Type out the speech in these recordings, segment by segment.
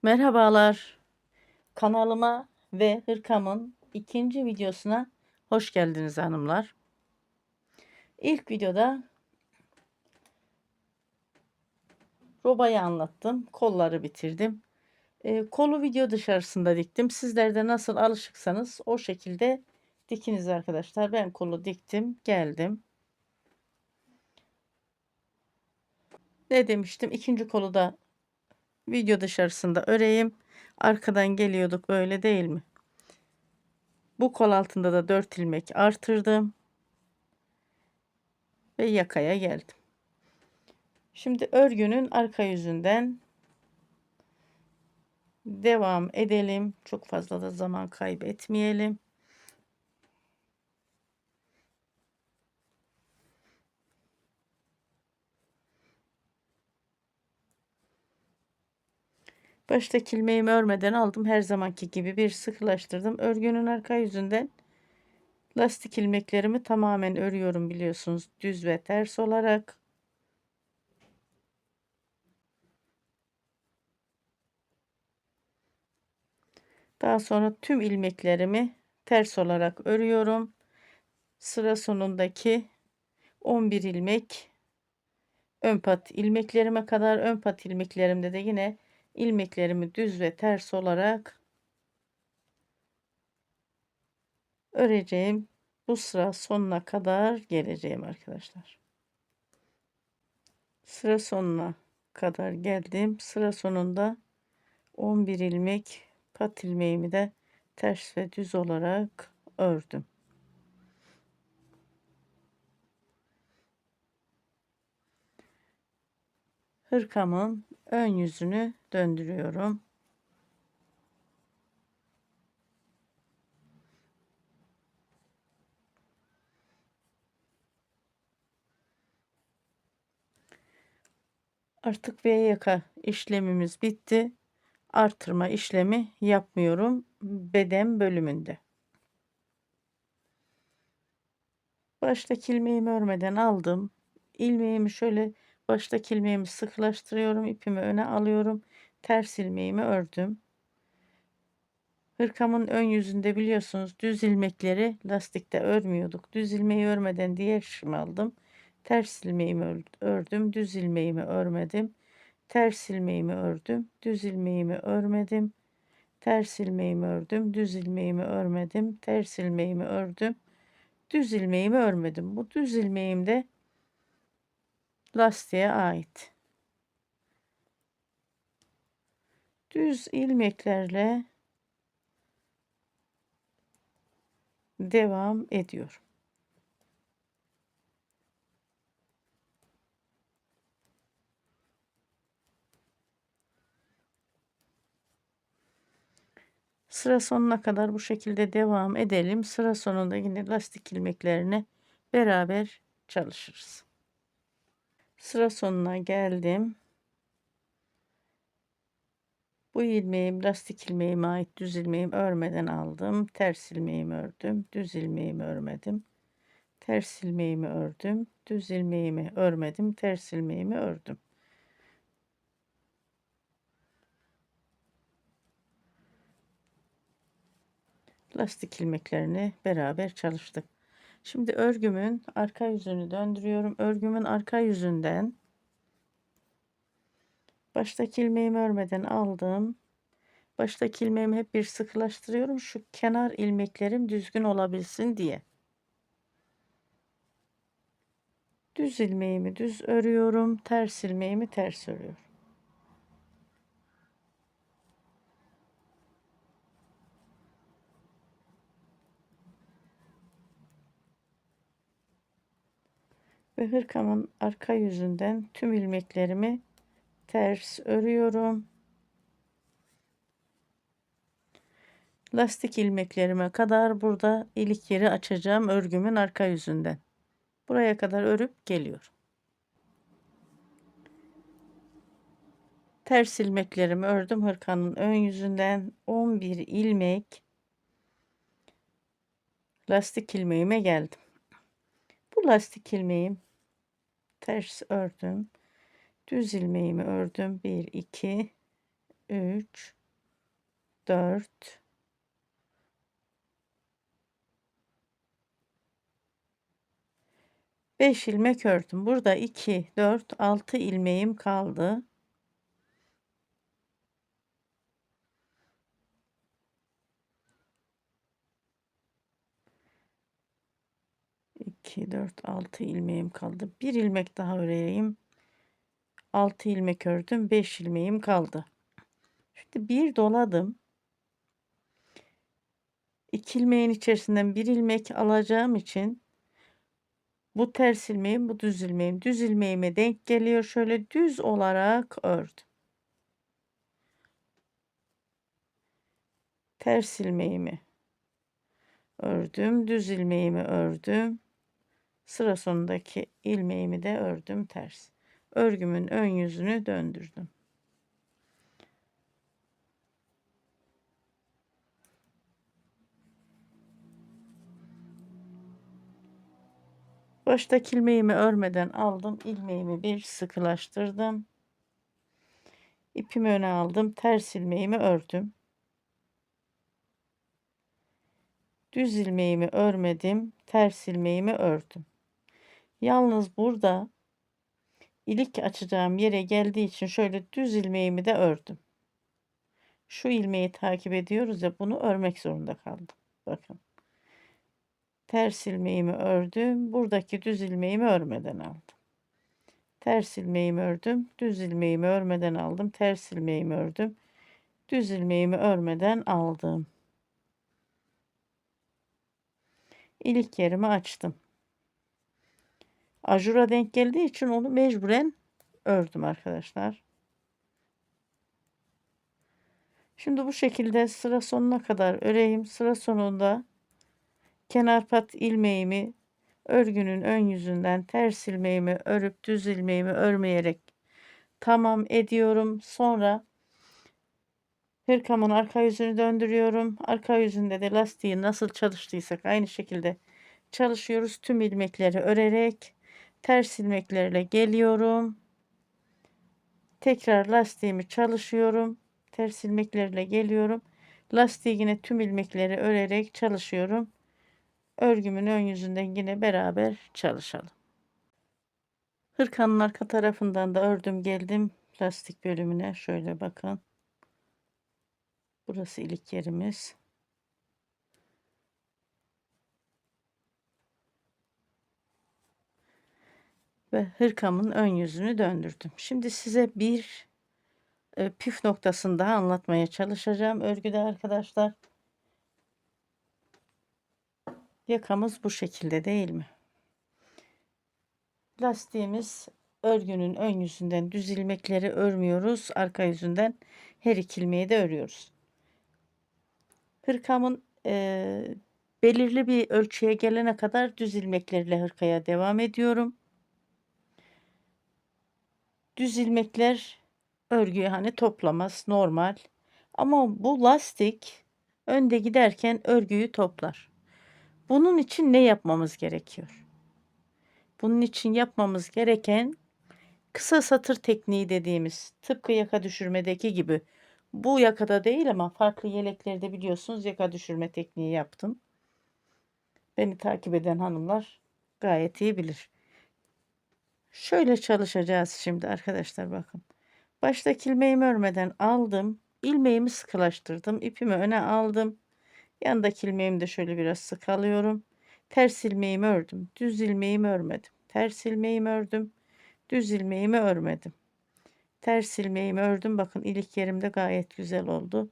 Merhabalar. Kanalıma ve hırkamın ikinci videosuna hoş geldiniz hanımlar. İlk videoda robayı anlattım. Kolları bitirdim. Kolu video dışarısında diktim. Sizler de nasıl alışıksanız o şekilde dikiniz arkadaşlar. Ben kolu diktim, geldim. Ne demiştim? İkinci kolu da video dışarısında öreyim. Arkadan geliyorduk, öyle değil mi? Bu kol altında da 4 ilmek artırdım ve yakaya geldim. Şimdi örgünün arka yüzünden devam edelim. Çok fazla da zaman kaybetmeyelim. Baştaki ilmeğimi örmeden aldım. Her zamanki gibi bir sıkılaştırdım. Örgünün arka yüzünden lastik ilmeklerimi tamamen örüyorum, biliyorsunuz, düz ve ters olarak. Daha sonra tüm ilmeklerimi ters olarak örüyorum. Sıra sonundaki 11 ilmek ön pat ilmeklerime kadar, ön pat ilmeklerimde de yine ilmeklerimi düz ve ters olarak öreceğim. Bu sıra sonuna kadar geleceğim arkadaşlar. Sıra sonuna kadar geldim. Sıra sonunda 11 ilmek pat ilmeğimi de ters ve düz olarak ördüm. Hırkamın ön yüzünü döndürüyorum. Artık V yaka işlemimiz bitti. Artırma işlemi yapmıyorum beden bölümünde. Baştaki ilmeğimi örmeden aldım. İlmeğimi şöyle, baştaki ilmeğimi sıkılaştırıyorum. İpimi öne alıyorum. Ters ilmeğimi ördüm. Hırkamın ön yüzünde biliyorsunuz düz ilmekleri lastikte örmüyorduk. Düz ilmeği örmeden diğer şişimi aldım. Ters ilmeğimi ördüm. Düz ilmeğimi örmedim. Ters ilmeğimi ördüm. Düz ilmeğimi örmedim. Ters ilmeğimi ördüm. Düz ilmeğimi örmedim. Ters ilmeğimi ördüm. Düz ilmeğimi örmedim. Bu düz ilmeğim de lastiğe ait. Düz ilmeklerle devam ediyor. Sıra sonuna kadar bu şekilde devam edelim. Sıra sonunda yine lastik ilmeklerini beraber çalışırız. Sıra sonuna geldim. Bu ilmeğim lastik ilmeğime ait, düz ilmeğimi örmeden aldım. Ters ilmeğimi ördüm. Düz ilmeğimi örmedim. Ters ilmeğimi ördüm. Düz ilmeğimi örmedim. Ters ilmeğimi ördüm. Lastik ilmeklerini beraber çalıştık. Şimdi örgümün arka yüzünü döndürüyorum. Örgümün arka yüzünden baştaki ilmeğimi örmeden aldım. Baştaki ilmeğimi hep bir sıkılaştırıyorum. Şu kenar ilmeklerim düzgün olabilsin diye. Düz ilmeğimi düz örüyorum. Ters ilmeğimi ters örüyorum. Ve hırkamın arka yüzünden tüm ilmeklerimi ters örüyorum. Lastik ilmeklerime kadar burada ilik yeri açacağım örgümün arka yüzünden. Buraya kadar örüp geliyorum. Ters ilmeklerimi ördüm. Hırkanın ön yüzünden 11 ilmek lastik ilmeğime geldim. Bu lastik ilmeğim ters ördüm. Düz ilmeğimi ördüm. 1 2 3, 4, 5 ilmek ördüm. Burada 2, 4, 6 ilmeğim kaldı. 2, 4, 6 ilmeğim kaldı. Bir ilmek daha öreyim. 6 ilmek ördüm. 5 ilmeğim kaldı. Şimdi bir doladım. 2 ilmeğin içerisinden bir ilmek alacağım için bu ters ilmeğim, bu düz ilmeğim. Düz ilmeğime denk geliyor. Şöyle düz olarak ördüm. Ters ilmeğimi ördüm. Düz ilmeğimi ördüm. Sıra sonundaki ilmeğimi de ördüm ters. Örgümün ön yüzünü döndürdüm. Baştaki ilmeğimi örmeden aldım. İlmeğimi bir sıkılaştırdım. İpimi öne aldım. Ters ilmeğimi ördüm. Düz ilmeğimi örmedim. Ters ilmeğimi ördüm. Yalnız burada ilik açacağım yere geldiği için şöyle düz ilmeğimi de ördüm. Şu ilmeği takip ediyoruz ya, bunu örmek zorunda kaldım. Bakın. Ters ilmeğimi ördüm. Buradaki düz ilmeğimi örmeden aldım. Ters ilmeğimi ördüm. Düz ilmeğimi örmeden aldım. Ters ilmeğimi ördüm. Düz ilmeğimi örmeden aldım. İlik yerimi açtım. Ajura denk geldiği için onu mecburen ördüm arkadaşlar. Şimdi bu şekilde sıra sonuna kadar öreyim. Sıra sonunda kenar pat ilmeğimi örgünün ön yüzünden ters ilmeğimi örüp düz ilmeğimi örmeyerek tamam ediyorum. Sonra hırkamın arka yüzünü döndürüyorum. Arka yüzünde de lastiği nasıl çalıştıysak aynı şekilde çalışıyoruz. Tüm ilmekleri örerek ters ilmeklerle geliyorum. Tekrar lastiğimi çalışıyorum. Ters ilmeklerle geliyorum. Lastiği yine tüm ilmekleri örerek çalışıyorum. Örgümün ön yüzünden yine beraber çalışalım. Hırkanın arka tarafından da ördüm geldim lastik bölümüne. Şöyle bakın. Burası ilik yerimiz. Ve hırkamın ön yüzünü döndürdüm. Şimdi size bir püf noktasını daha anlatmaya çalışacağım örgüde arkadaşlar. Yakamız bu şekilde değil mi? Lastiğimiz örgünün ön yüzünden düz ilmekleri örmüyoruz. Arka yüzünden her iki ilmeği de örüyoruz. Hırkamın belirli bir ölçüye gelene kadar düz ilmeklerle hırkaya devam ediyorum. Düz ilmekler örgüyü hani toplamaz, normal. Ama bu lastik önde giderken örgüyü toplar. Bunun için ne yapmamız gerekiyor? Bunun için yapmamız gereken kısa satır tekniği dediğimiz, tıpkı yaka düşürmedeki gibi. Bu yakada değil ama farklı yeleklerde biliyorsunuz yaka düşürme tekniği yaptım. Beni takip eden hanımlar gayet iyi bilir. Şöyle çalışacağız şimdi arkadaşlar, bakın. Baştaki ilmeğimi örmeden aldım. İlmeğimi sıkılaştırdım. İpimi öne aldım. Yandaki ilmeğimi de şöyle biraz sıkalıyorum. Ters ilmeğimi ördüm. Düz ilmeğimi örmedim. Ters ilmeğimi ördüm. Düz ilmeğimi örmedim. Ters ilmeğimi ördüm. Bakın ilik yerim de gayet güzel oldu.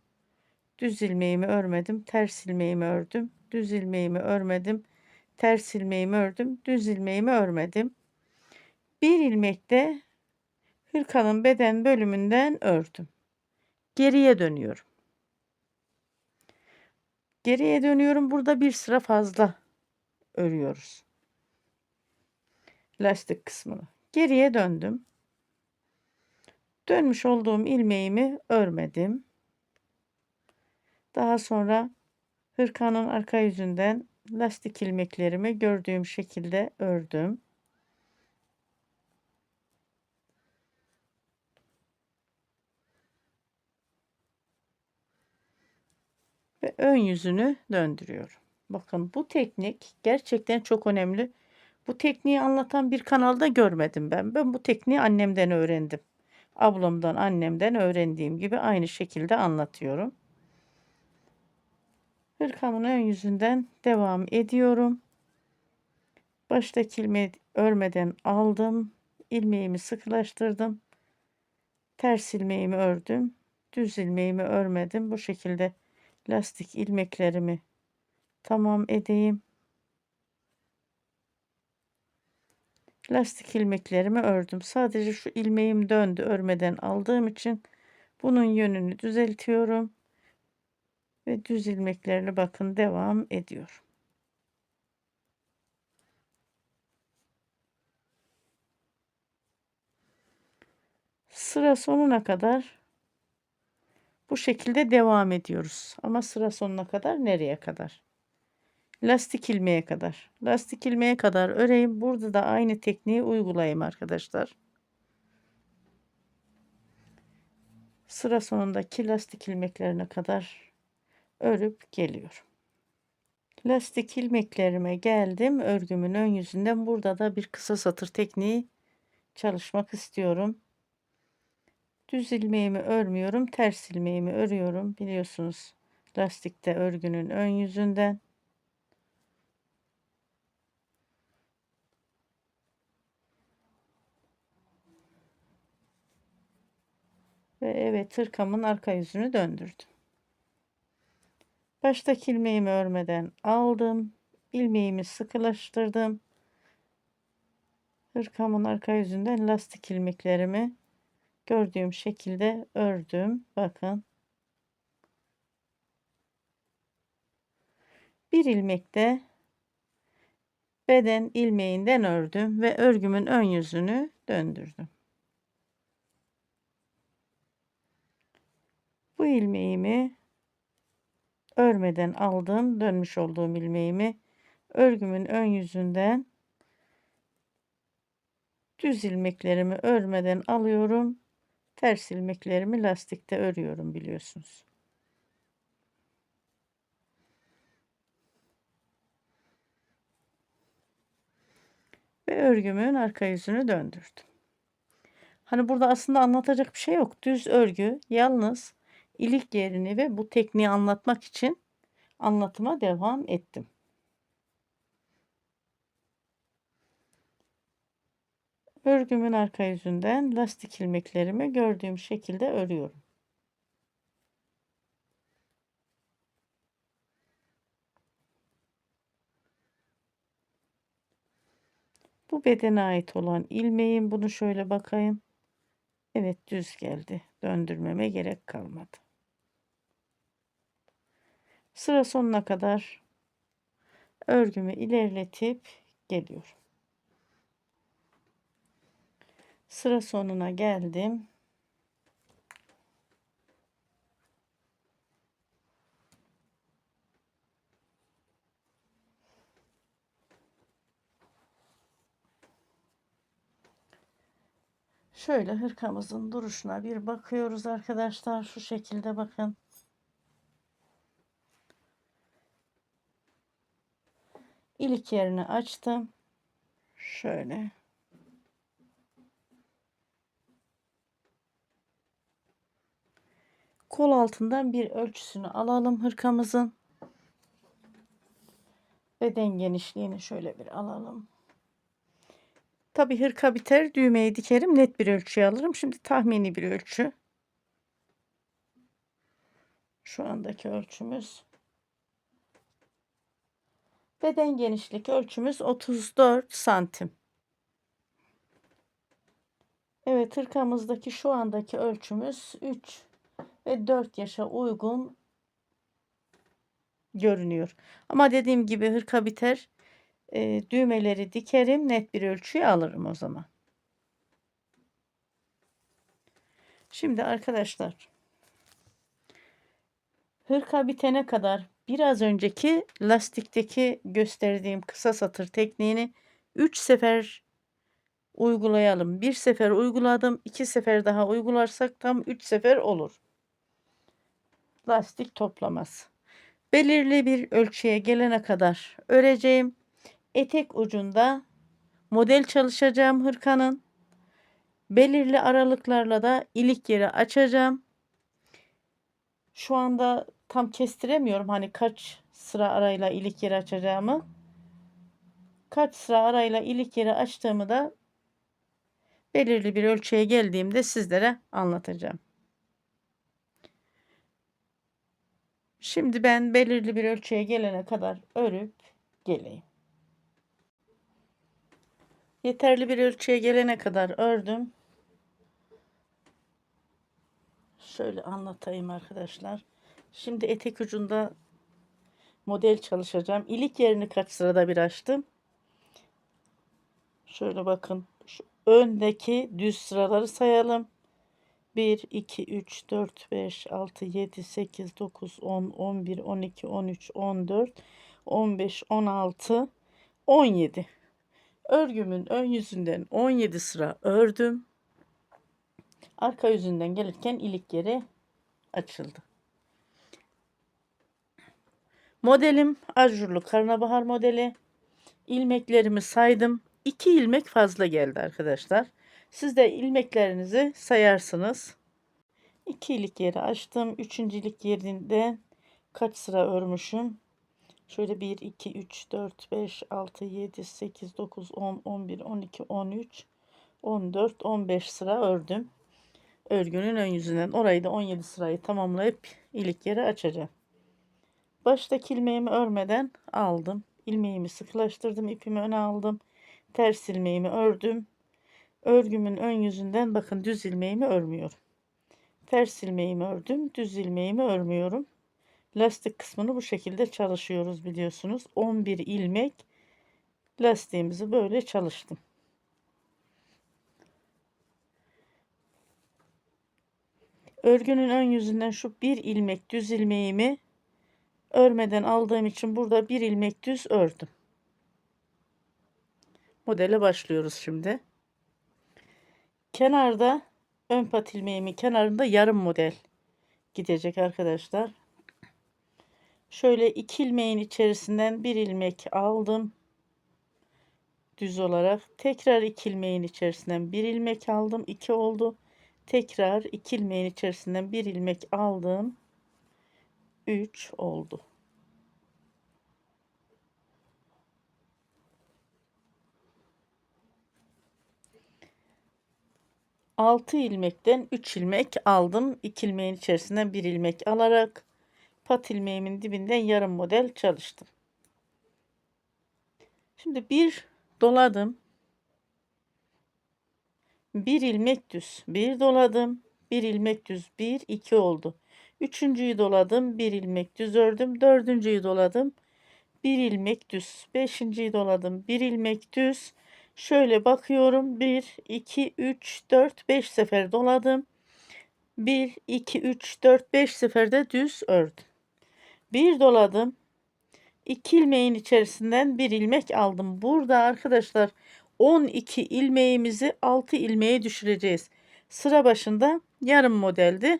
Düz ilmeğimi örmedim. Ters ilmeğimi ördüm. Düz ilmeğimi örmedim. Ters ilmeğimi ördüm. Düz ilmeğimi örmedim. Bir ilmek de hırkanın beden bölümünden ördüm. Geriye dönüyorum. Geriye dönüyorum. Burada bir sıra fazla örüyoruz. Lastik kısmını. Geriye döndüm. Dönmüş olduğum ilmeğimi örmedim. Daha sonra hırkanın arka yüzünden lastik ilmeklerimi gördüğüm şekilde ördüm. ve ön yüzünü döndürüyorum. Bakın bu teknik gerçekten çok önemli. Bu tekniği anlatan bir kanalda görmedim ben. Ben bu tekniği annemden öğrendim. Ablamdan, annemden öğrendiğim gibi aynı şekilde anlatıyorum. Hırkamın ön yüzünden devam ediyorum. Baştaki ilmeği örmeden aldım. İlmeğimi sıkılaştırdım. Ters ilmeğimi ördüm. Düz ilmeğimi örmedim. Bu şekilde lastik ilmeklerimi tamam edeyim. Lastik ilmeklerimi ördüm. Sadece şu ilmeğim döndü örmeden aldığım için bunun yönünü düzeltiyorum ve düz ilmeklerle bakın devam ediyorum. Sıra sonuna kadar bu şekilde devam ediyoruz. Ama sıra sonuna kadar nereye kadar? Lastik ilmeğe kadar. Lastik ilmeğe kadar öreyim. Burada da aynı tekniği uygulayayım arkadaşlar. Sıra sonundaki lastik ilmeklerine kadar örüp geliyorum. Lastik ilmeklerime geldim. Örgümün ön yüzünden burada da bir kısa satır tekniği çalışmak istiyorum. Düz ilmeğimi örmüyorum. Ters ilmeğimi örüyorum. Biliyorsunuz lastikte örgünün ön yüzünden. Ve evet hırkamın arka yüzünü döndürdüm. Baştaki ilmeğimi örmeden aldım. İlmeğimi sıkılaştırdım. Hırkamın arka yüzünden lastik ilmeklerimi gördüğüm şekilde ördüm. Bakın. Bir ilmekte beden ilmeğinden ördüm ve örgümün ön yüzünü döndürdüm. Bu ilmeğimi örmeden aldım. Dönmüş olduğum ilmeğimi örgümün ön yüzünden düz ilmeklerimi örmeden alıyorum. Ters ilmeklerimi lastikte örüyorum biliyorsunuz. Ve örgümün arka yüzünü döndürdüm. Hani burada aslında anlatacak bir şey yok. Düz örgü, yalnız ilik yerini ve bu tekniği anlatmak için anlatıma devam ettim. Örgümün arka yüzünden lastik ilmeklerimi gördüğüm şekilde örüyorum. Bu bedene ait olan ilmeğim. Bunu şöyle bakayım. Evet düz geldi. Döndürmeme gerek kalmadı. Sıra sonuna kadar örgümü ilerletip geliyorum. Sıra sonuna geldim. Şöyle hırkamızın duruşuna bir bakıyoruz arkadaşlar. Şu şekilde bakın. İlik yerini açtım. Şöyle. Kol altından bir ölçüsünü alalım hırkamızın. Beden genişliğini şöyle bir alalım. Tabi hırka biter, düğmeyi dikerim, net bir ölçüye alırım. Şimdi tahmini bir ölçü. Şu andaki ölçümüz. Beden genişlik ölçümüz 34 santim. Evet hırkamızdaki şu andaki ölçümüz 3 ve 4 yaşa uygun görünüyor. Ama dediğim gibi hırka biter. Düğmeleri dikerim, net bir ölçüyü alırım o zaman. Şimdi arkadaşlar hırka bitene kadar biraz önceki lastikteki gösterdiğim kısa satır tekniğini 3 sefer uygulayalım. Bir sefer uyguladım, 2 sefer daha uygularsak tam 3 sefer olur. Lastik toplaması. Belirli bir ölçüye gelene kadar öreceğim. Etek ucunda model çalışacağım hırkanın. Belirli aralıklarla da ilik yeri açacağım. Şu anda tam kestiremiyorum hani kaç sıra arayla ilik yeri açacağımı. Kaç sıra arayla ilik yeri açtığımı da belirli bir ölçüye geldiğimde sizlere anlatacağım. Şimdi ben belirli bir ölçüye gelene kadar örüp geleyim. Yeterli bir ölçüye gelene kadar ördüm. Şöyle anlatayım arkadaşlar. Şimdi etek ucunda model çalışacağım. İlik yerini kaç sırada bir açtım. Şöyle bakın. Şu öndeki düz sıraları sayalım. 1, 2, 3, 4, 5, 6, 7, 8, 9, 10, 11, 12, 13, 14, 15, 16, 17. Örgümün ön yüzünden 17 sıra ördüm. Arka yüzünden gelirken ilik yeri açıldı. Modelim ajurlu karnabahar modeli. İlmeklerimi saydım. 2 ilmek fazla geldi arkadaşlar. Siz de ilmeklerinizi sayarsınız. 2 ilik yeri açtım. 3. ilik yerinde kaç sıra örmüşüm? Şöyle 1, 2, 3, 4, 5, 6, 7, 8, 9, 10, 11, 12, 13, 14, 15 sıra ördüm. Örgünün ön yüzünden orayı da 17 sırayı tamamlayıp ilik yeri açacağım. Baştaki ilmeğimi örmeden aldım. İlmeğimi sıkılaştırdım. İpimi öne aldım. Ters ilmeğimi ördüm. Örgümün ön yüzünden bakın düz ilmeğimi örmüyorum. Ters ilmeğimi ördüm. Düz ilmeğimi örmüyorum. Lastik kısmını bu şekilde çalışıyoruz biliyorsunuz. 11 ilmek lastiğimizi böyle çalıştım. Örgünün ön yüzünden şu bir ilmek düz ilmeğimi örmeden aldığım için burada bir ilmek düz ördüm. Modele başlıyoruz şimdi. Kenarda ön pat ilmeğimin kenarında yarım model gidecek arkadaşlar. Şöyle 2 ilmeğin içerisinden bir ilmek aldım. Düz olarak tekrar 2 ilmeğin içerisinden bir ilmek aldım. 2 oldu. Tekrar 2 ilmeğin içerisinden bir ilmek aldım. 3 oldu. Altı ilmekten 3 ilmek aldım. 2 ilmeğin içerisinden bir ilmek alarak pat ilmeğimin dibinden yarım model çalıştım. Şimdi bir doladım. Bir ilmek düz. Bir doladım. Bir ilmek düz. Bir, iki oldu. Üçüncüyü doladım. Bir ilmek düz ördüm. Dördüncüyü doladım. Bir ilmek düz. Beşinciyi doladım. Bir ilmek düz. Şöyle bakıyorum. 1, 2, 3, 4, 5 sefer doladım. 1, 2, 3, 4, 5 seferde düz ördüm. Bir doladım. 2 ilmeğin içerisinden bir ilmek aldım. Burada arkadaşlar 12 ilmeğimizi 6 ilmeğe düşüreceğiz. Sıra başında yarım modeldi.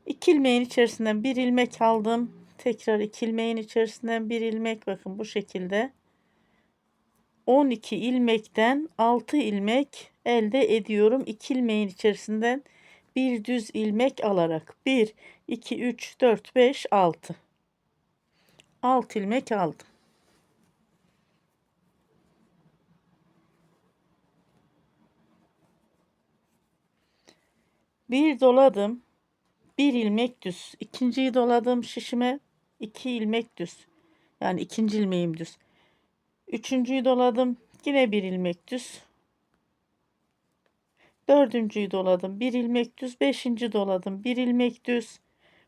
2 ilmeğin içerisinden bir ilmek aldım. Tekrar 2 ilmeğin içerisinden bir ilmek, bakın bu şekilde. 12 ilmekten 6 ilmek elde ediyorum. 2 ilmeğin içerisinden bir düz ilmek alarak 1, 2, 3, 4, 5, 6. 6 ilmek aldım. Bir doladım. Bir ilmek düz. İkinciyi doladım şişime. 2 ilmek düz. Yani ikinci ilmeğim düz. Üçüncüyü doladım. Yine bir ilmek düz. Dördüncüyü doladım. Bir ilmek düz. Beşinci doladım. Bir ilmek düz.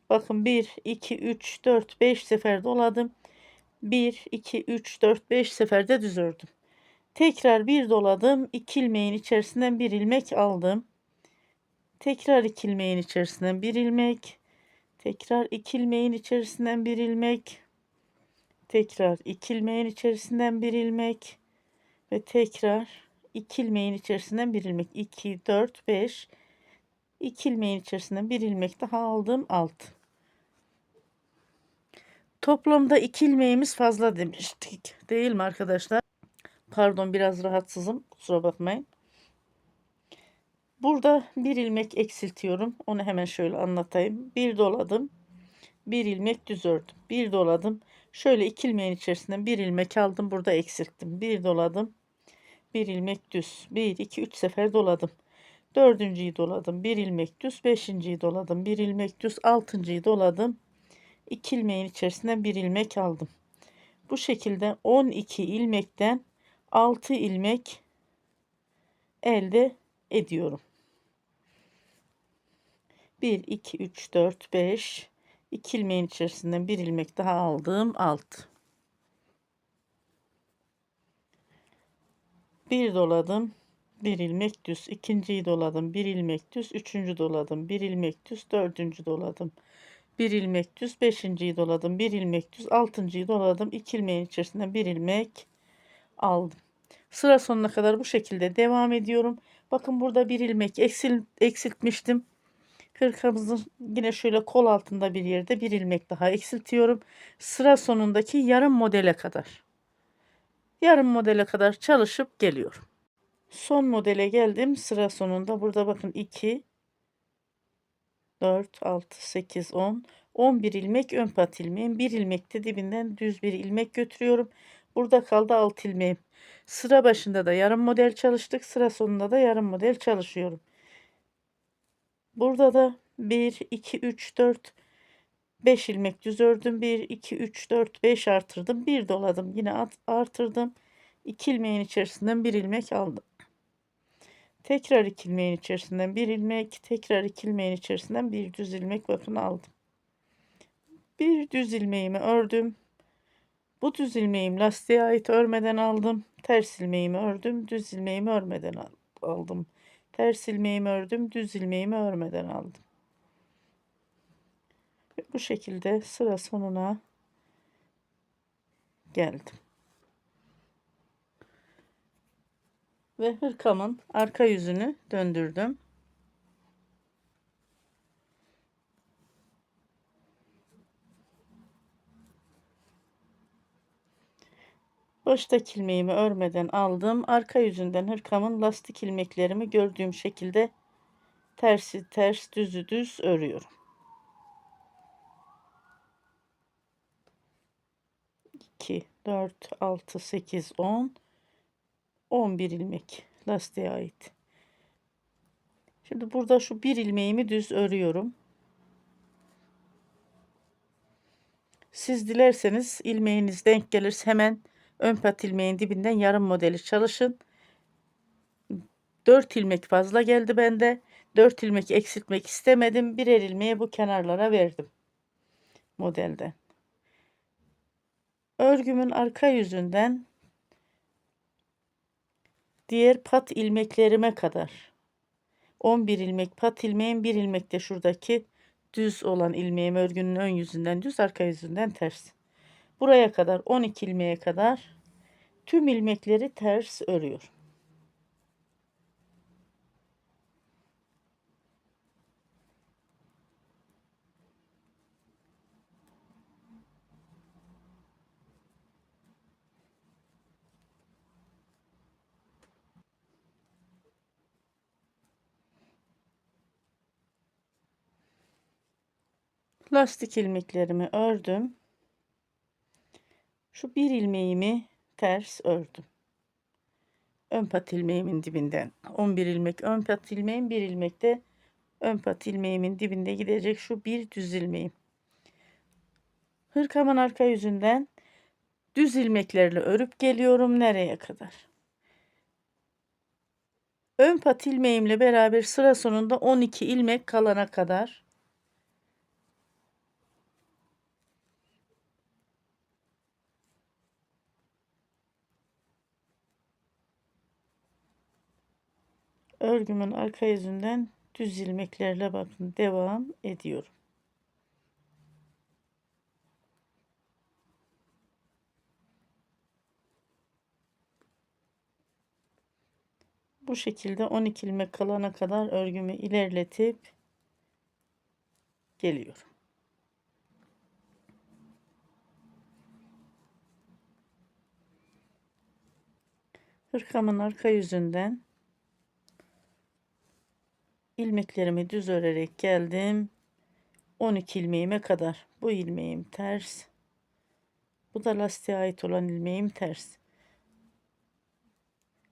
Bakın 1, 2, 3, 4, 5 sefer doladım. 1, 2, 3, 4, 5 seferde düz ördüm. Tekrar bir doladım. 2 ilmeğin içerisinden bir ilmek aldım. Tekrar 2 ilmeğin içerisinden bir ilmek. Tekrar 2 ilmeğin içerisinden bir ilmek. Tekrar 2 ilmeğin içerisinden bir ilmek. Ve tekrar 2 ilmeğin içerisinden bir ilmek. 2, 4, 5. 2 ilmeğin içerisinden bir ilmek daha aldım, 6. Toplamda 2 ilmeğimiz fazla demiştik. Değil mi arkadaşlar? Pardon, biraz rahatsızım. Kusura bakmayın. Burada bir ilmek eksiltiyorum. Onu hemen şöyle anlatayım. Bir doladım. Bir ilmek düz ördüm. Bir doladım. Şöyle 2 ilmeğin içerisinden bir ilmek aldım. Burada eksilttim. Bir doladım. Bir ilmek düz. 1, 2, 3 sefer doladım. Dördüncüyü doladım. Bir ilmek düz. Beşinciyi doladım. Bir ilmek düz. Altıncıyı doladım. 2 ilmeğin içerisinden bir ilmek aldım. Bu şekilde 12 ilmekten 6 ilmek elde ediyorum. 1, 2, 3, 4, 5. 2 ilmeğin içerisinden bir ilmek daha aldım. 6. Bir doladım. Bir ilmek düz. İkinciyi doladım. Bir ilmek düz. Üçüncü doladım. Bir ilmek düz. Dördüncü doladım. Bir ilmek düz. Beşinciyi doladım. Bir ilmek düz. Altıncıyı doladım. 2 ilmeğin içerisinden bir ilmek aldım. Sıra sonuna kadar bu şekilde devam ediyorum. Bakın burada bir ilmek eksiltmiştim. Hırkamızın yine şöyle kol altında bir yerde bir ilmek daha eksiltiyorum. Sıra sonundaki yarım modele kadar. Yarım modele kadar çalışıp geliyorum. Son modele geldim. Sıra sonunda burada bakın 2, 4, 6, 8, 10. 11 ilmek ön pat ilmeğim. Bir ilmek de dibinden düz bir ilmek götürüyorum. Burada kaldı 6 ilmeğim. Sıra başında da yarım model çalıştık. Sıra sonunda da yarım model çalışıyorum. Burada da 1, 2, 3, 4, 5 ilmek düz ördüm. 1, 2, 3, 4, 5 artırdım. Bir doladım. Yine artırdım. 2 ilmeğin içerisinden bir ilmek aldım. Tekrar 2 ilmeğin içerisinden bir ilmek. Tekrar 2 ilmeğin içerisinden bir düz ilmek bakın aldım. Bir düz ilmeğimi ördüm. Bu düz ilmeğim lastiğe ait, örmeden aldım. Ters ilmeğimi ördüm. Düz ilmeğimi örmeden aldım. Ters ilmeğimi ördüm. Düz ilmeğimi örmeden aldım. Bu şekilde sıra sonuna geldim. Ve hırkamın arka yüzünü döndürdüm. Baştaki ilmeğimi örmeden aldım. Arka yüzünden hırkamın lastik ilmeklerimi gördüğüm şekilde tersi ters, düzü düz örüyorum. 2, 4, 6, 8, 10, 11 ilmek lastiğe ait. Şimdi burada şu bir ilmeğimi düz örüyorum. Siz dilerseniz ilmeğiniz denk gelirse hemen ön pat ilmeğin dibinden yarım modeli çalışın. 4 ilmek fazla geldi bende. 4 ilmek eksiltmek istemedim. Birer ilmeği bu kenarlara verdim modelde. Örgümün arka yüzünden diğer pat ilmeklerime kadar 11 ilmek pat ilmeğim, 1 ilmek de şuradaki düz olan ilmeğim, örgünün ön yüzünden düz, arka yüzünden ters. Buraya kadar 12 ilmeğe kadar tüm ilmekleri ters örüyorum. Lastik ilmeklerimi ördüm. Şu bir ilmeğimi ters ördüm. Ön pat ilmeğimin dibinden 11 ilmek ön pat ilmeğim, bir ilmek de ön pat ilmeğimin dibinde gidecek şu bir düz ilmeğim. Hırkamın arka yüzünden düz ilmeklerle örüp geliyorum nereye kadar? Ön pat ilmeğimle beraber sıra sonunda 12 ilmek kalana kadar örgümün arka yüzünden düz ilmeklerle bakın devam ediyorum. Bu şekilde 12 ilmek kalana kadar örgümü ilerletip geliyorum. Hırkamın arka yüzünden ilmeklerimi düz örerek geldim. 12 ilmeğime kadar. Bu ilmeğim ters. Bu da lastiğe ait olan ilmeğim ters.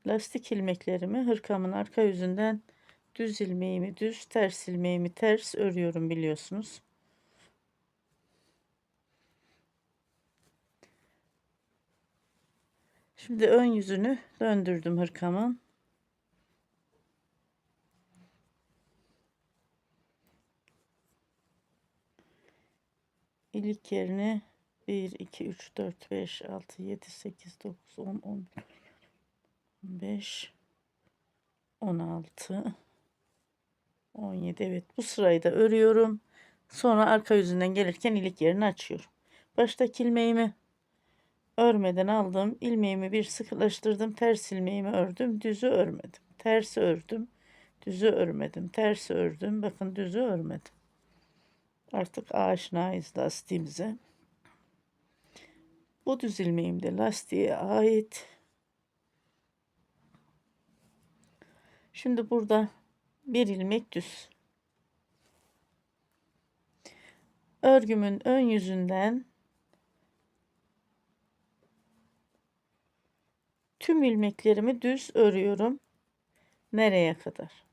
Lastik ilmeklerimi hırkamın arka yüzünden düz ilmeğimi düz, ters ilmeğimi ters örüyorum biliyorsunuz. Şimdi ön yüzünü döndürdüm hırkamın. İlik yerine 1, 2, 3, 4, 5, 6, 7, 8, 9, 10, 11, 15, 16, 17. Evet, bu sırayı da örüyorum. Sonra arka yüzünden gelirken ilik yerini açıyorum. Baştaki ilmeğimi örmeden aldım. İlmeğimi bir sıkılaştırdım. Ters ilmeğimi ördüm. Düzü örmedim. Tersi ördüm. Düzü örmedim. Tersi ördüm. Bakın düzü örmedim. Artık aşinayız lastiğimize. Bu düz ilmeğim de lastiğe ait. Şimdi burada bir ilmek düz. Örgümün ön yüzünden tüm ilmeklerimi düz örüyorum. Nereye kadar?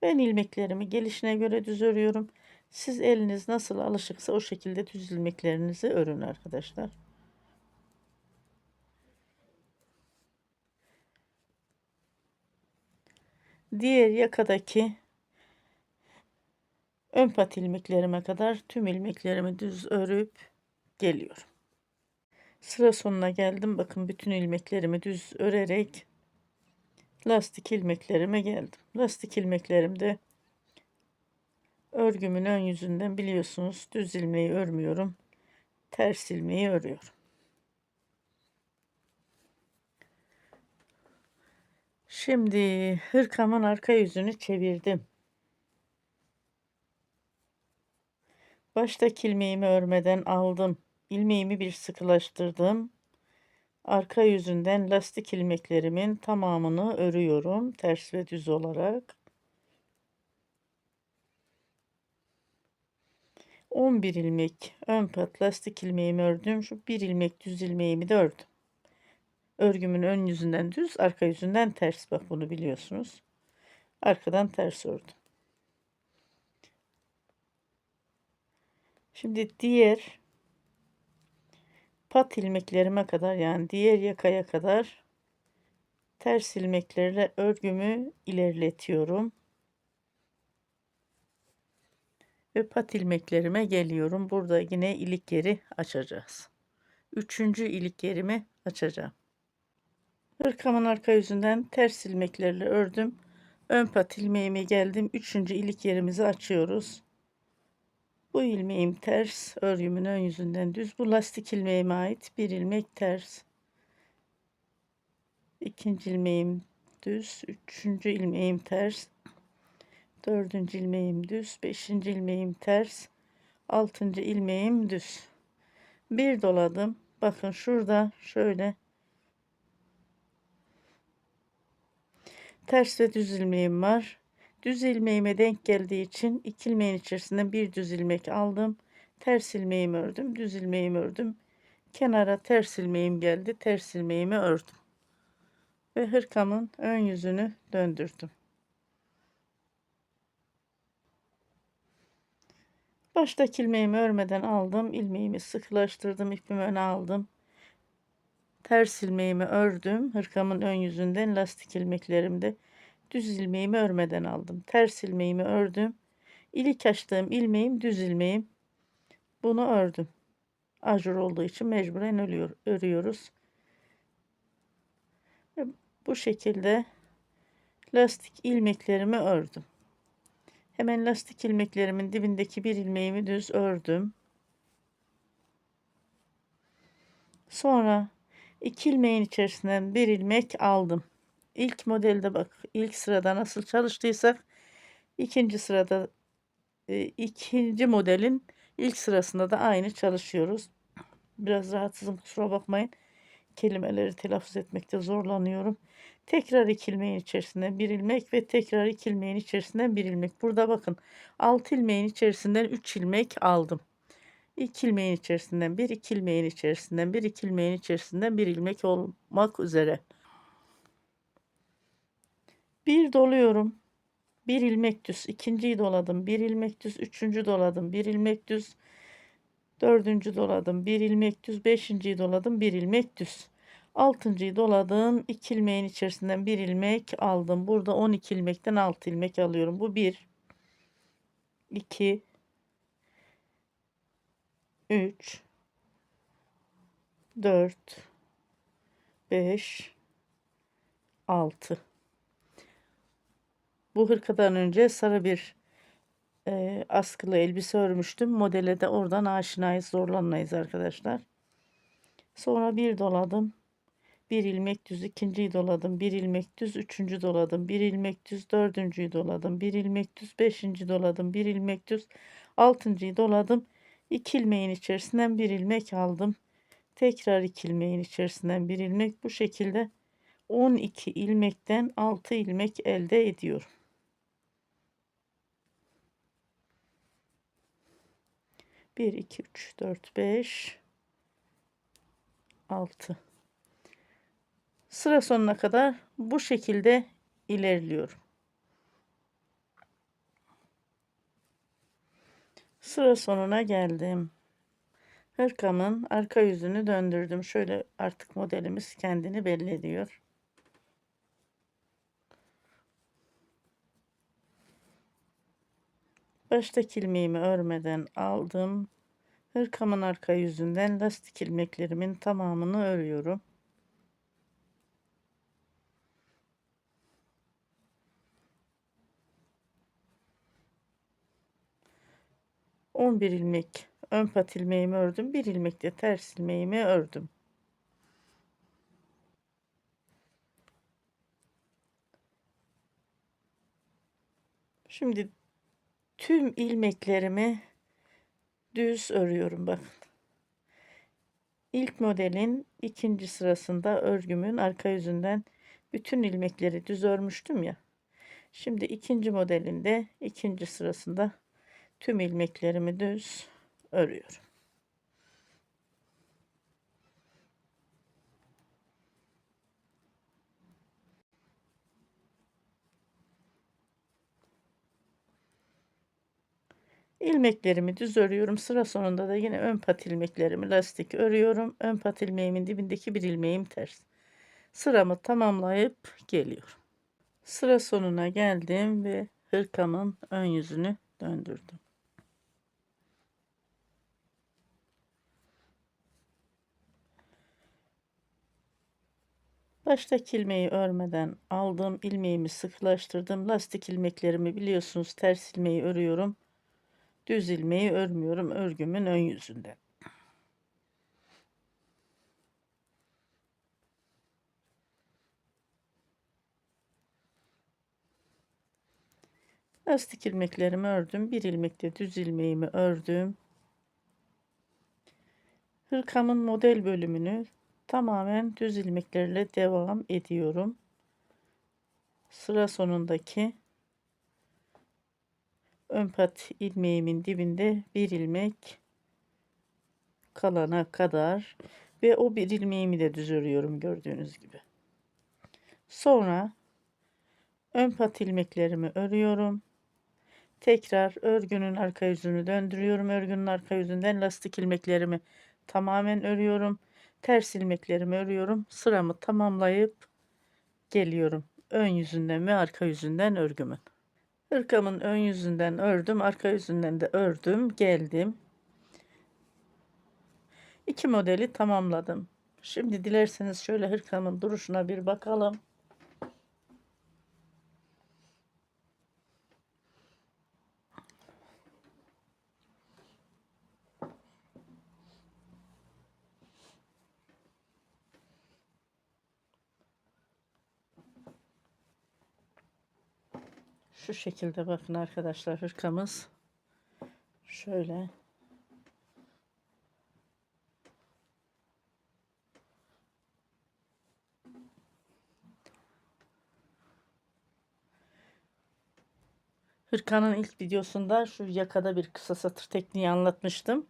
Ben ilmeklerimi gelişine göre düz örüyorum. Siz eliniz nasıl alışıksa o şekilde düz ilmeklerinizi örün arkadaşlar. Diğer yakadaki ön pat ilmeklerime kadar tüm ilmeklerimi düz örüp geliyorum. Sıra sonuna geldim. Bakın bütün ilmeklerimi düz örerek lastik ilmeklerime geldim. Lastik ilmeklerimde örgümün ön yüzünden biliyorsunuz düz ilmeği örmüyorum. Ters ilmeği örüyorum. Şimdi hırkamın arka yüzünü çevirdim. Baştaki ilmeğimi örmeden aldım. İlmeğimi bir sıkılaştırdım. Arka yüzünden lastik ilmeklerimin tamamını örüyorum. Ters ve düz olarak. 11 ilmek ön pat lastik ilmeğimi ördüm. Şu bir ilmek düz ilmeğimi de ördüm. Örgümün ön yüzünden düz, arka yüzünden ters. Bak bunu biliyorsunuz. Arkadan ters ördüm. Şimdi diğer pat ilmeklerime kadar, yani diğer yakaya kadar ters ilmeklerle örgümü ilerletiyorum. Ve pat ilmeklerime geliyorum. Burada yine ilik yeri açacağız. Üçüncü ilik yerimi açacağım. Hırkamın arka yüzünden ters ilmeklerle ördüm. Ön pat ilmeğime geldim. Üçüncü ilik yerimizi açıyoruz. Bu ilmeğim ters. Örgümün ön yüzünden düz. Bu lastik ilmeğime ait bir ilmek ters. İkinci ilmeğim düz. Üçüncü ilmeğim ters. Dördüncü ilmeğim düz. Beşinci ilmeğim ters. Altıncı ilmeğim düz. Bir doladım. Bakın şurada şöyle ters ve düz ilmeğim var. Düz ilmeğime denk geldiği için iki ilmeğin içerisinden bir düz ilmek aldım. Ters ilmeğimi ördüm. Düz ilmeğimi ördüm. Kenara ters ilmeğim geldi. Ters ilmeğimi ördüm. Ve hırkamın ön yüzünü döndürdüm. Baştaki ilmeğimi örmeden aldım. İlmeğimi sıkılaştırdım. İpimi öne aldım. Ters ilmeğimi ördüm. Hırkamın ön yüzünden lastik ilmeklerimde düz ilmeğimi örmeden aldım. Ters ilmeğimi ördüm. İlik açtığım ilmeğim düz ilmeğim. Bunu ördüm. Ajur olduğu için mecburen örüyoruz. Ve bu şekilde lastik ilmeklerimi ördüm. Hemen lastik ilmeklerimin dibindeki bir ilmeğimi düz ördüm. Sonra 2 ilmeğin içerisinden bir ilmek aldım. İlk modelde bak, ilk sırada nasıl çalıştıysak ikinci sırada ikinci modelin ilk sırasında da aynı çalışıyoruz. Biraz rahatsızım, kusura bakmayın. Kelimeleri telaffuz etmekte zorlanıyorum. Tekrar 2 ilmeğin içerisinden bir ilmek ve tekrar 2 ilmeğin içerisinden bir ilmek. Burada bakın 6 ilmeğin içerisinden 3 ilmek aldım. 2 ilmeğin içerisinden bir, 2 ilmeğin içerisinden bir, 2 ilmeğin içerisinden bir ilmek olmak üzere. Bir doluyorum. Bir ilmek düz. İkinciyi doladım. Bir ilmek düz. Üçüncü doladım. Bir ilmek düz. Dördüncü doladım. Bir ilmek düz. Beşinciyi doladım. Bir ilmek düz. Altıncıyı doladım. 2 ilmeğin içerisinden bir ilmek aldım. Burada 12 ilmekten 6 ilmek alıyorum. Bu 1, 2, 3, 4, 5, 6. Bu hırkadan önce sarı bir askılı elbise örmüştüm. Modele de oradan aşinayız, zorlanmayız arkadaşlar. Sonra bir doladım. Bir ilmek düz, ikinciyi doladım. Bir ilmek düz, üçüncü doladım. Bir ilmek düz, dördüncüyü doladım. Bir ilmek düz, beşinci doladım. Bir ilmek düz, altıncıyı doladım. 2 ilmeğin içerisinden bir ilmek aldım. Tekrar 2 ilmeğin içerisinden bir ilmek, bu şekilde 12 ilmekten 6 ilmek elde ediyorum. 1, 2, 3, 4, 5, 6. Sıra sonuna kadar bu şekilde ilerliyorum. Sıra sonuna geldim. Hırkamın arka yüzünü döndürdüm. Şöyle artık modelimiz kendini belli ediyor. Baştaki ilmeğimi örmeden aldım. Hırkamın arka yüzünden lastik ilmeklerimin tamamını örüyorum. On bir ilmek ön pat ilmeğimi ördüm. Bir ilmek de ters ilmeğimi ördüm. Şimdi tüm ilmeklerimi düz örüyorum bakın. İlk modelin ikinci sırasında örgümün arka yüzünden bütün ilmekleri düz örmüştüm ya. Şimdi ikinci modelinde ikinci sırasında tüm ilmeklerimi düz örüyorum. İlmeklerimi düz örüyorum. Sıra sonunda da yine ön pat ilmeklerimi lastik örüyorum. Ön pat ilmeğimin dibindeki bir ilmeğim ters. Sıramı tamamlayıp geliyorum. Sıra sonuna geldim ve hırkamın ön yüzünü döndürdüm. Baştaki ilmeği örmeden aldım. İlmeğimi sıkılaştırdım. Lastik ilmeklerimi biliyorsunuz, ters ilmeği örüyorum. Düz ilmeği örmüyorum örgümün ön yüzünde. Lastik ilmeklerimi ördüm. Bir ilmekte düz ilmeğimi ördüm. Hırkamın model bölümünü tamamen düz ilmeklerle devam ediyorum. Sıra sonundaki ön pat ilmeğimin dibinde bir ilmek kalana kadar ve o bir ilmeğimi de düz örüyorum gördüğünüz gibi. Sonra ön pat ilmeklerimi örüyorum. Tekrar örgünün arka yüzünü döndürüyorum. Örgünün arka yüzünden lastik ilmeklerimi tamamen örüyorum. Ters ilmeklerimi örüyorum. Sıramı tamamlayıp geliyorum. Ön yüzünden ve arka yüzünden örgümün. Hırkamın ön yüzünden ördüm. Arka yüzünden de ördüm. Geldim. İki modeli tamamladım. Şimdi dilerseniz şöyle hırkamın duruşuna bir bakalım. Şu şekilde bakın arkadaşlar, hırkamız şöyle. Hırkanın ilk videosunda şu yakada bir kısa satır tekniği anlatmıştım.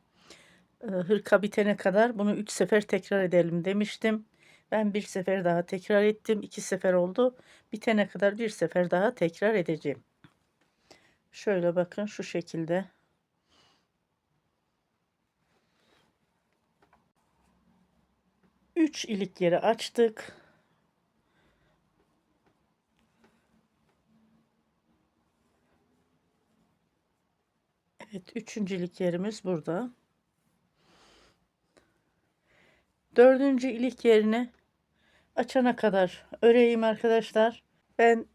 Hırka bitene kadar bunu 3 sefer tekrar edelim demiştim. Ben bir sefer daha tekrar ettim. 2 sefer oldu. Bitene kadar bir sefer daha tekrar edeceğim. Şöyle bakın, şu şekilde. Üç ilik yeri açtık. Evet, üçüncülük yerimiz burada. Dördüncü ilik yerini açana kadar öreyim arkadaşlar. Ben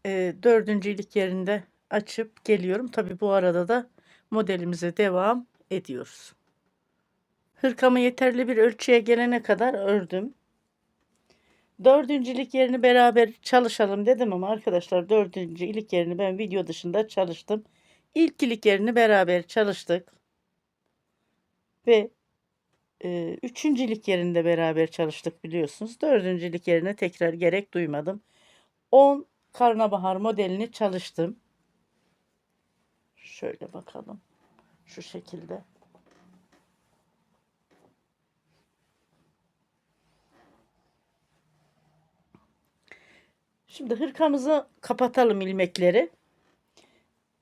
dördüncü ilik yerinde açıp geliyorum. Tabi bu arada da modelimize devam ediyoruz. Hırkamı yeterli bir ölçüye gelene kadar ördüm. Dördüncü ilik yerini beraber çalışalım dedim ama arkadaşlar, dördüncü ilik yerini ben video dışında çalıştım. İlk ilik yerini beraber çalıştık. Ve üçüncülük yerinde beraber çalıştık biliyorsunuz. Dördüncülük yerine tekrar gerek duymadım. 10 karnabahar modelini çalıştım. Şöyle bakalım. Şu şekilde. Şimdi hırkamızı kapatalım, ilmekleri.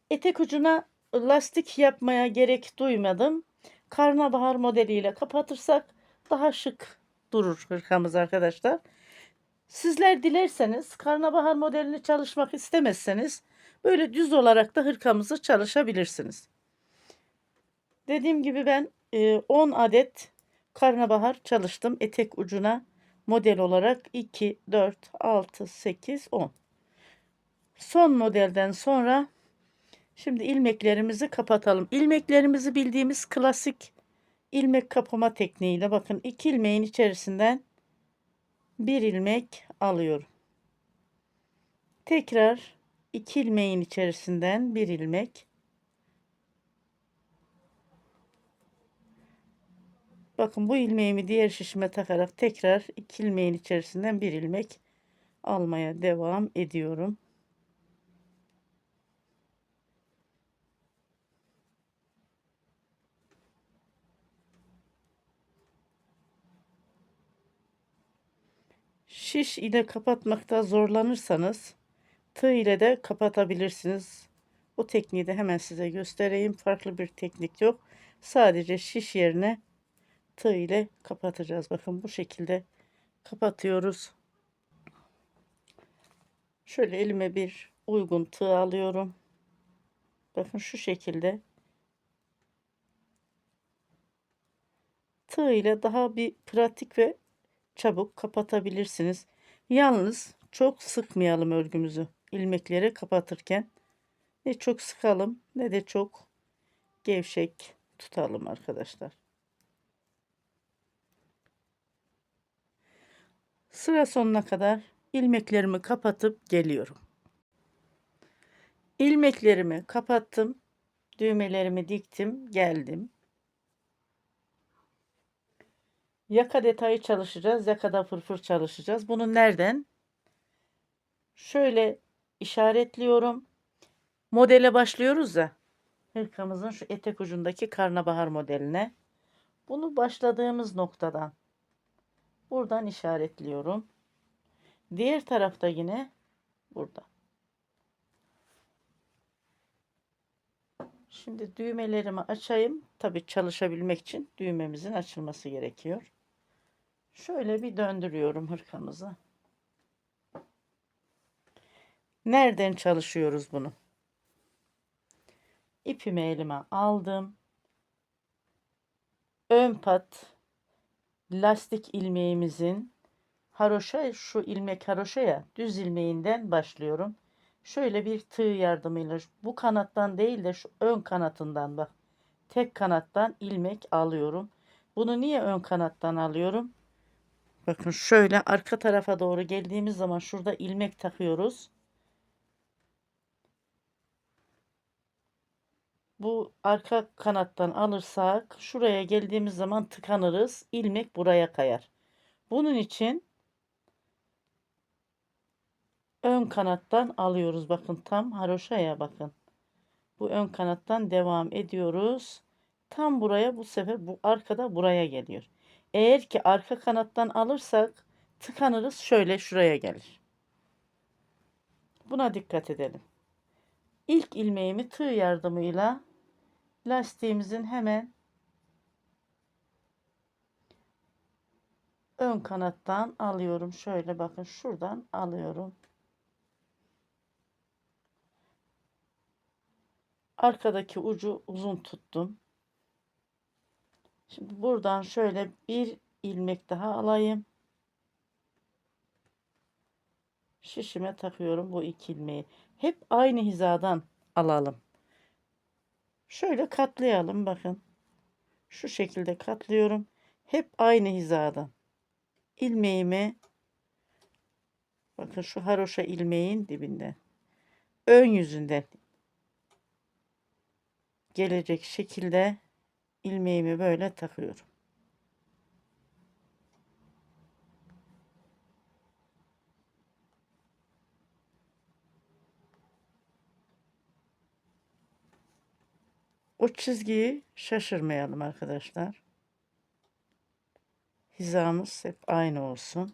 Etek ucuna lastik yapmaya gerek duymadım. Karnabahar modeliyle kapatırsak daha şık durur hırkamız arkadaşlar. Sizler dilerseniz, karnabahar modelini çalışmak istemezseniz böyle düz olarak da hırkamızı çalışabilirsiniz. Dediğim gibi ben 10 adet karnabahar çalıştım etek ucuna model olarak. 2, 4, 6, 8, 10. Son modelden sonra şimdi ilmeklerimizi kapatalım. İlmeklerimizi bildiğimiz klasik ilmek kapama tekniğiyle, bakın 2 ilmeğin içerisinden bir ilmek alıyorum. Tekrar 2 ilmeğin içerisinden bir ilmek. Bakın, bu ilmeğimi diğer şişime takarak tekrar 2 ilmeğin içerisinden bir ilmek almaya devam ediyorum. Şiş ile kapatmakta zorlanırsanız tığ ile de kapatabilirsiniz. O tekniği de hemen size göstereyim. Farklı bir teknik yok. Sadece şiş yerine tığ ile kapatacağız. Bakın, bu şekilde kapatıyoruz. Şöyle elime bir uygun tığ alıyorum. Bakın, şu şekilde tığ ile daha bir pratik ve çabuk kapatabilirsiniz. Yalnız çok sıkmayalım örgümüzü ilmekleri kapatırken. Ne çok sıkalım ne de çok gevşek tutalım arkadaşlar. Sıra sonuna kadar ilmeklerimi kapatıp geliyorum. İlmeklerimi kapattım. Düğmelerimi diktim, geldim. Yaka detayı çalışacağız. Yakada fırfır çalışacağız. Bunu nereden? Şöyle işaretliyorum. Modele başlıyoruz ya. Hırkamızın şu etek ucundaki karnabahar modeline. Bunu başladığımız noktadan buradan işaretliyorum. Diğer tarafta yine burada. Şimdi düğmelerimi açayım. Tabii çalışabilmek için düğmemizin açılması gerekiyor. Şöyle bir döndürüyorum hırkamızı. Nereden çalışıyoruz bunu? İpimi elime aldım. Ön pat lastik ilmeğimizin haroşa, şu ilmek haroşa ya, düz ilmeğinden başlıyorum. Şöyle bir tığ yardımıyla bu kanattan değil de şu ön kanatından, bak, tek kanattan ilmek alıyorum. Bunu niye ön kanattan alıyorum? Bakın, şöyle arka tarafa doğru geldiğimiz zaman şurada ilmek takıyoruz. Bu arka kanattan alırsak şuraya geldiğimiz zaman tıkanırız. İlmek buraya kayar. Bunun için ön kanattan alıyoruz. Bakın tam haroşaya bakın. Bu ön kanattan devam ediyoruz. Tam buraya, bu sefer bu arkada buraya geliyor. Eğer ki arka kanattan alırsak tıkanırız, şöyle şuraya gelir. Buna dikkat edelim. İlk ilmeğimi tığ yardımıyla lastiğimizin hemen ön kanattan alıyorum. Şöyle bakın, şuradan alıyorum. Arkadaki ucu uzun tuttum. Şimdi buradan şöyle bir ilmek daha alayım. Şişime takıyorum bu iki ilmeği. Hep aynı hizadan alalım. Şöyle katlayalım bakın. Şu şekilde katlıyorum. Hep aynı hizadan. İlmeğimi bakın şu haroşa ilmeğin dibinden, ön yüzünden gelecek şekilde ilmeğimi böyle takıyorum. O çizgiyi şaşırmayalım arkadaşlar. Hizamız hep aynı olsun.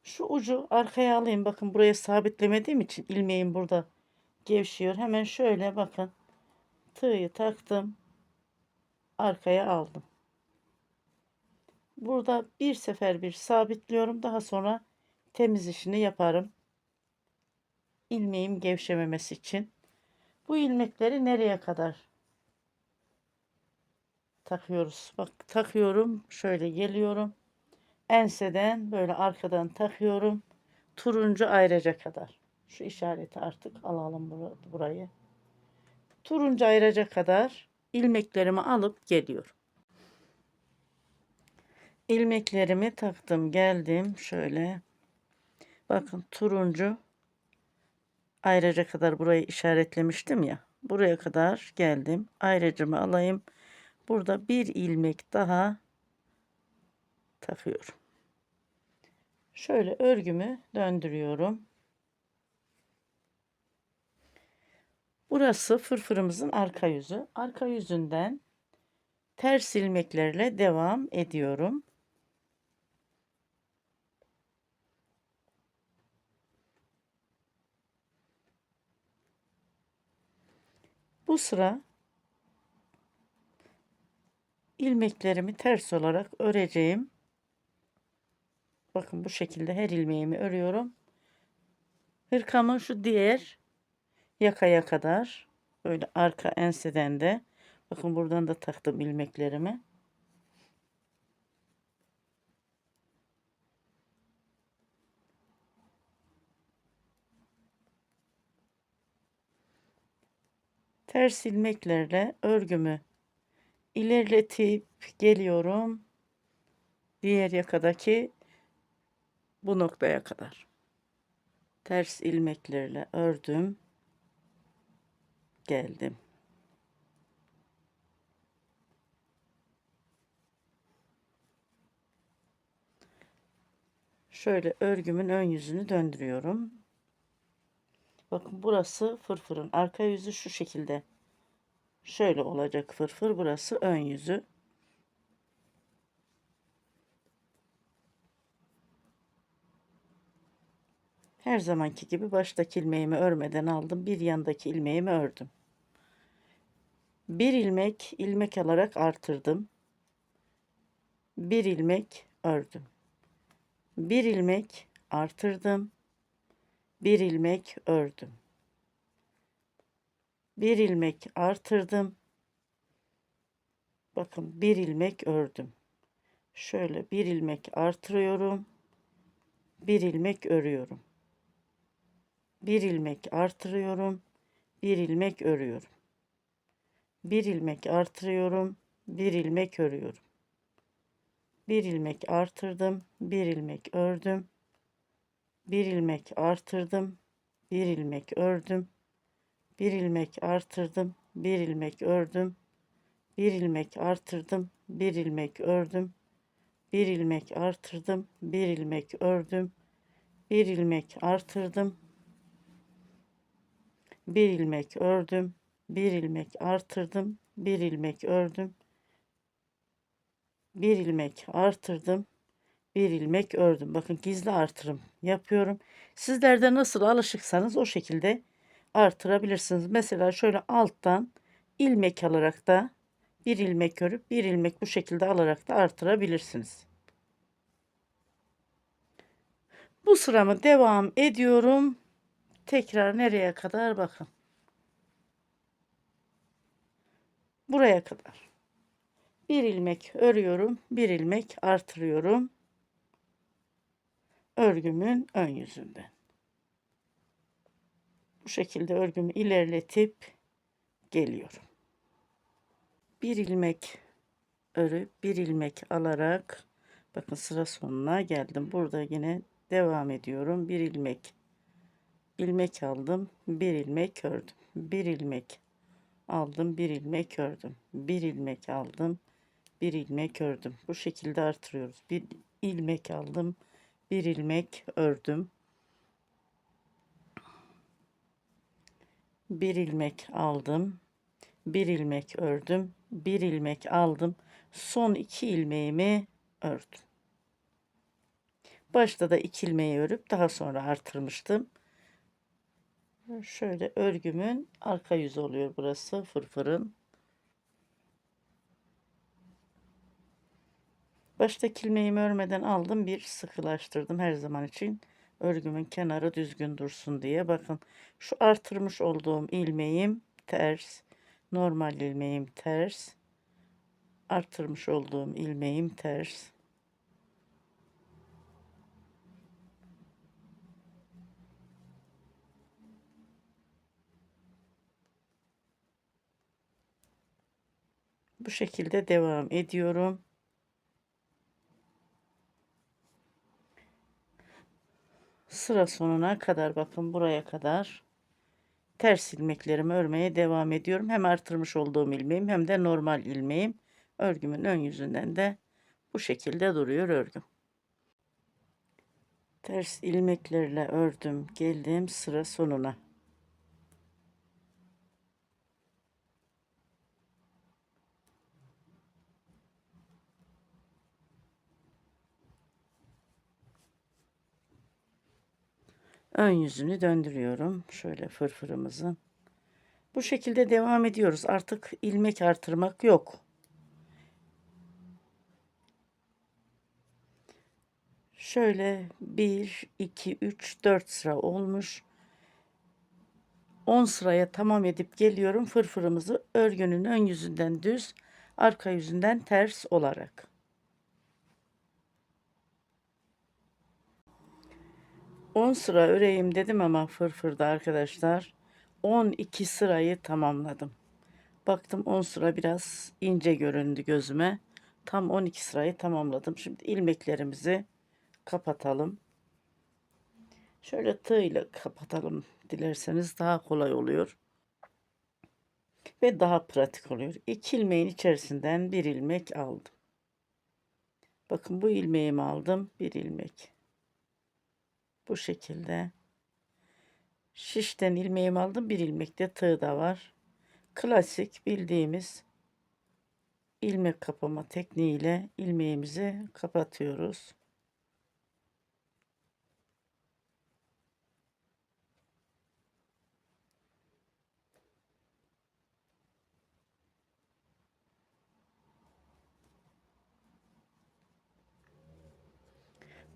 Şu ucu arkaya alayım. Bakın buraya sabitlemediğim için ilmeğim burada gevşiyor. Hemen şöyle bakın. Tığı taktım. Arkaya aldım. Burada bir sefer bir sabitliyorum. Daha sonra temiz işini yaparım. İlmeğim gevşememesi için. Bu ilmekleri nereye kadar takıyoruz? Bak takıyorum. Şöyle geliyorum. Enseden böyle arkadan takıyorum. Turuncu ayraca kadar. Şu işareti artık alalım burayı. Turuncu ayraca kadar ilmeklerimi alıp geliyorum. İlmeklerimi taktım, geldim şöyle. Bakın turuncu ayraca kadar burayı işaretlemiştim ya. Buraya kadar geldim. Ayracımı alayım. Burada bir ilmek daha takıyorum. Şöyle örgümü döndürüyorum. Burası fırfırımızın arka yüzü. Arka yüzünden ters ilmeklerle devam ediyorum. Bu sıra ilmeklerimi ters olarak öreceğim. Bakın bu şekilde her ilmeğimi örüyorum. Hırkamın şu diğer yakaya kadar, böyle arka enseden de, bakın buradan da taktım ilmeklerimi. Ters ilmeklerle örgümü ilerletip geliyorum diğer yakadaki bu noktaya kadar. Ters ilmeklerle ördüm, geldim. Şöyle örgümün ön yüzünü döndürüyorum. Bakın burası fırfırın arka yüzü, şu şekilde. Şöyle olacak fırfır, burası ön yüzü. Her zamanki gibi baştaki ilmeğimi örmeden aldım. Bir yandaki ilmeğimi ördüm. Bir ilmek ilmek alarak artırdım. Bir ilmek ördüm. Bir ilmek artırdım. Bir ilmek ördüm. Bir ilmek artırdım. Bakın bir ilmek ördüm. Şöyle bir ilmek artırıyorum. Bir ilmek örüyorum. Bir ilmek artırıyorum. Bir ilmek örüyorum. Bir ilmek artırıyorum. Bir ilmek örüyorum. Bir ilmek artırdım. Bir ilmek ördüm. Bir ilmek artırdım. Bir ilmek ördüm. Bir ilmek artırdım. Bir ilmek ördüm. Bir ilmek artırdım. Bir ilmek ördüm. Bir ilmek artırdım. Bir ilmek ördüm. Bir ilmek artırdım. Bir ilmek ördüm. Bir ilmek artırdım. Bir ilmek ördüm. Bir ilmek artırdım. Bir ilmek ördüm. Bakın gizli artırım yapıyorum. Sizler de nasıl alışıksanız o şekilde artırabilirsiniz. Mesela şöyle alttan ilmek alarak da bir ilmek örüp bir ilmek bu şekilde alarak da artırabilirsiniz. Bu sıramı devam ediyorum. Tekrar nereye kadar bakın. Buraya kadar. Bir ilmek örüyorum, bir ilmek artırıyorum. Örgümün ön yüzünden. Bu şekilde örgümü ilerletip geliyorum. Bir ilmek örüp bir ilmek alarak bakın sıra sonuna geldim. Burada yine devam ediyorum. Bir ilmek aldım, bir ilmek ördüm. Bir ilmek aldım, bir ilmek ördüm. Bir ilmek aldım, bir ilmek ördüm. Bu şekilde artırıyoruz. Bir ilmek aldım, bir ilmek ördüm. Bir ilmek aldım, bir ilmek ördüm, bir ilmek aldım. Son 2 ilmeğimi ördüm. Başta da 2 ilmeği örüp daha sonra artırmıştım. Şöyle örgümün arka yüzü oluyor burası, fırfırın. Baştaki ilmeğimi örmeden aldım, bir sıkılaştırdım her zaman için. Örgümün kenarı düzgün dursun diye. Bakın şu artırmış olduğum ilmeğim ters, normal ilmeğim ters, artırmış olduğum ilmeğim ters. Bu şekilde devam ediyorum. Sıra sonuna kadar bakın buraya kadar ters ilmeklerimi örmeye devam ediyorum. Hem artırmış olduğum ilmeğim hem de normal ilmeğim. Örgümün ön yüzünden de bu şekilde duruyor örgüm. Ters ilmeklerle ördüm, geldim sıra sonuna. Ön yüzünü döndürüyorum. Şöyle fırfırımızın. Bu şekilde devam ediyoruz. Artık ilmek artırmak yok. Şöyle 1, 2, 3, 4 sıra olmuş. 10 sıraya tamam edip geliyorum. Fırfırımızı örgünün ön yüzünden düz, arka yüzünden ters olarak. 10 sıra öreyim dedim ama fırfırda arkadaşlar 12 sırayı tamamladım. Baktım 10 sıra biraz ince göründü gözüme. Tam 12 sırayı tamamladım. Şimdi ilmeklerimizi kapatalım. Şöyle tığ ile kapatalım dilerseniz daha kolay oluyor. Ve daha pratik oluyor. 2 ilmeğin içerisinden bir ilmek aldım. Bakın bu ilmeğimi aldım. Bir ilmek. Bu şekilde. Şişten ilmeğimi aldım. Bir ilmekte tığ da var. Klasik bildiğimiz ilmek kapama tekniğiyle ilmeğimizi kapatıyoruz.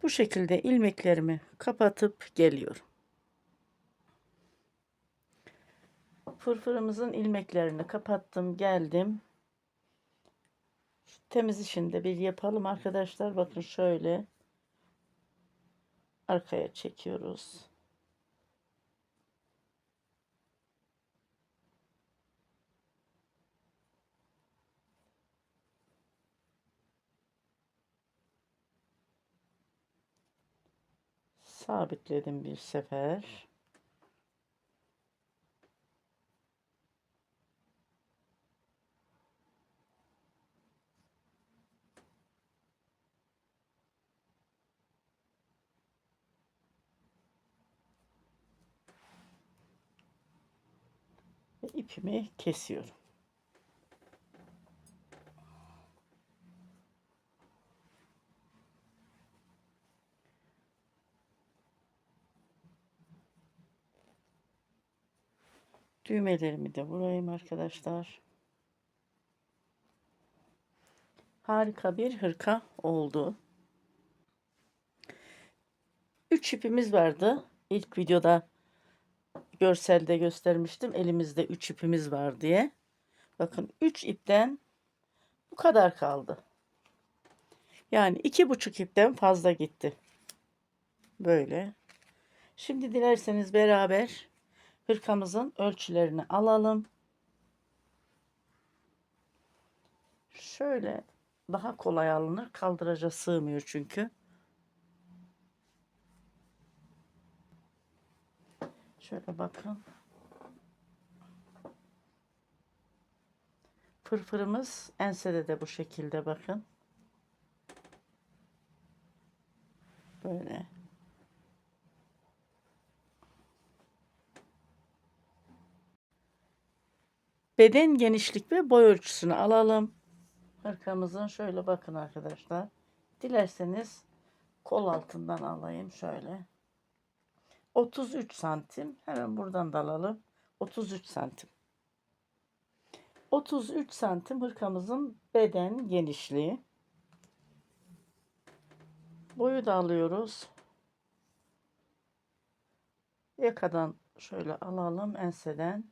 Bu şekilde ilmeklerimi kapatıp geliyorum. Fırfırımızın ilmeklerini kapattım, geldim. Temiz işini de bir yapalım arkadaşlar. Bakın şöyle arkaya çekiyoruz. Sabitledim bir sefer. Ve ipimi kesiyorum. Düğmelerimi de vurayım arkadaşlar. Harika bir hırka oldu. 3 ipimiz vardı. İlk videoda görselde göstermiştim. Elimizde 3 ipimiz var diye. Bakın 3 ipten bu kadar kaldı. Yani 2,5 ipten fazla gitti. Böyle. Şimdi dilerseniz beraber hırkamızın ölçülerini alalım. Şöyle daha kolay alınır. Kaldıraca sığmıyor çünkü. Şöyle bakın. Fırfırımız ensede de bu şekilde bakın. Böyle. Beden genişlik ve boy ölçüsünü alalım. Hırkamızın şöyle bakın arkadaşlar. Dilerseniz kol altından alayım şöyle. 33 santim. Hemen buradan da alalım. 33 santim. 33 santim hırkamızın beden genişliği. Boyu da alıyoruz. Yakadan şöyle alalım enseden.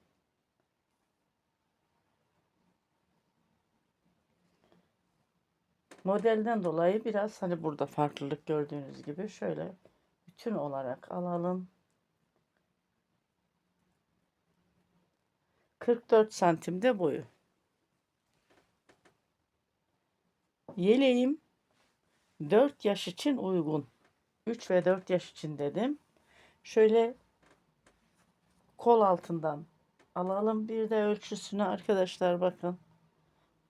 Modelden dolayı biraz hani burada farklılık gördüğünüz gibi şöyle bütün olarak alalım. 44 santimde boyu. Yeleğim 4 yaş için uygun. 3 ve 4 yaş için dedim. Şöyle kol altından alalım. Bir de ölçüsünü arkadaşlar bakın.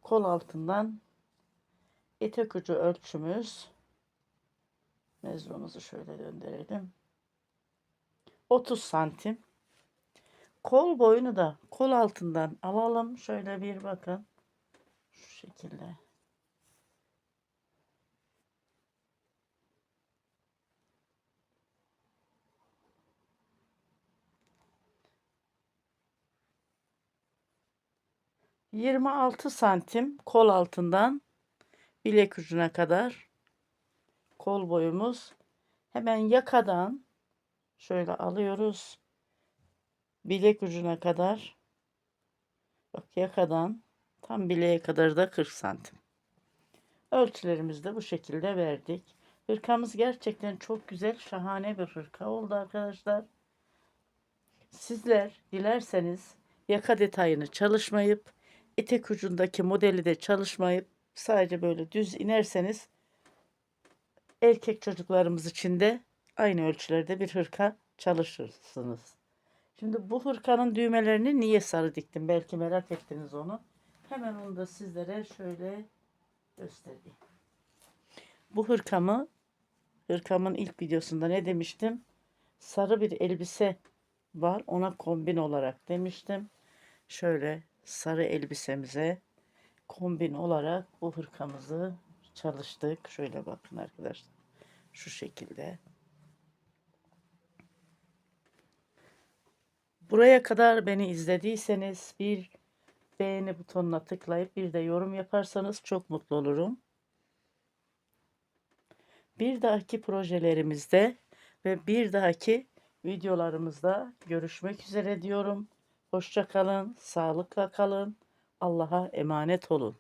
Kol altından etek ucu ölçümüz. Mezrumuzu şöyle döndürelim. 30 santim. Kol boyunu da kol altından alalım. Şöyle bir bakın. Şu şekilde. ...26 santim kol altından bilek ucuna kadar kol boyumuz. Hemen yakadan şöyle alıyoruz. Bilek ucuna kadar. Bak yakadan tam bileğe kadar da 40 santim. Ölçülerimizi de bu şekilde verdik. Hırkamız gerçekten çok güzel, şahane bir hırka oldu arkadaşlar. Sizler dilerseniz yaka detayını çalışmayıp etek ucundaki modeli de çalışmayıp sadece böyle düz inerseniz erkek çocuklarımız için de aynı ölçülerde bir hırka çalışırsınız. Şimdi bu hırkanın düğmelerini niye sarı diktim? Belki merak ettiniz onu. Hemen onu da sizlere şöyle göstereyim. Bu hırkamın ilk videosunda ne demiştim? Sarı bir elbise var. Ona kombin olarak demiştim. Şöyle sarı elbisemize kombin olarak bu hırkamızı çalıştık. Şöyle bakın arkadaşlar. Şu şekilde. Buraya kadar beni izlediyseniz bir beğeni butonuna tıklayıp bir de yorum yaparsanız çok mutlu olurum. Bir dahaki projelerimizde ve bir dahaki videolarımızda görüşmek üzere diyorum. Hoşça kalın, sağlıkla kalın. Allah'a emanet olun.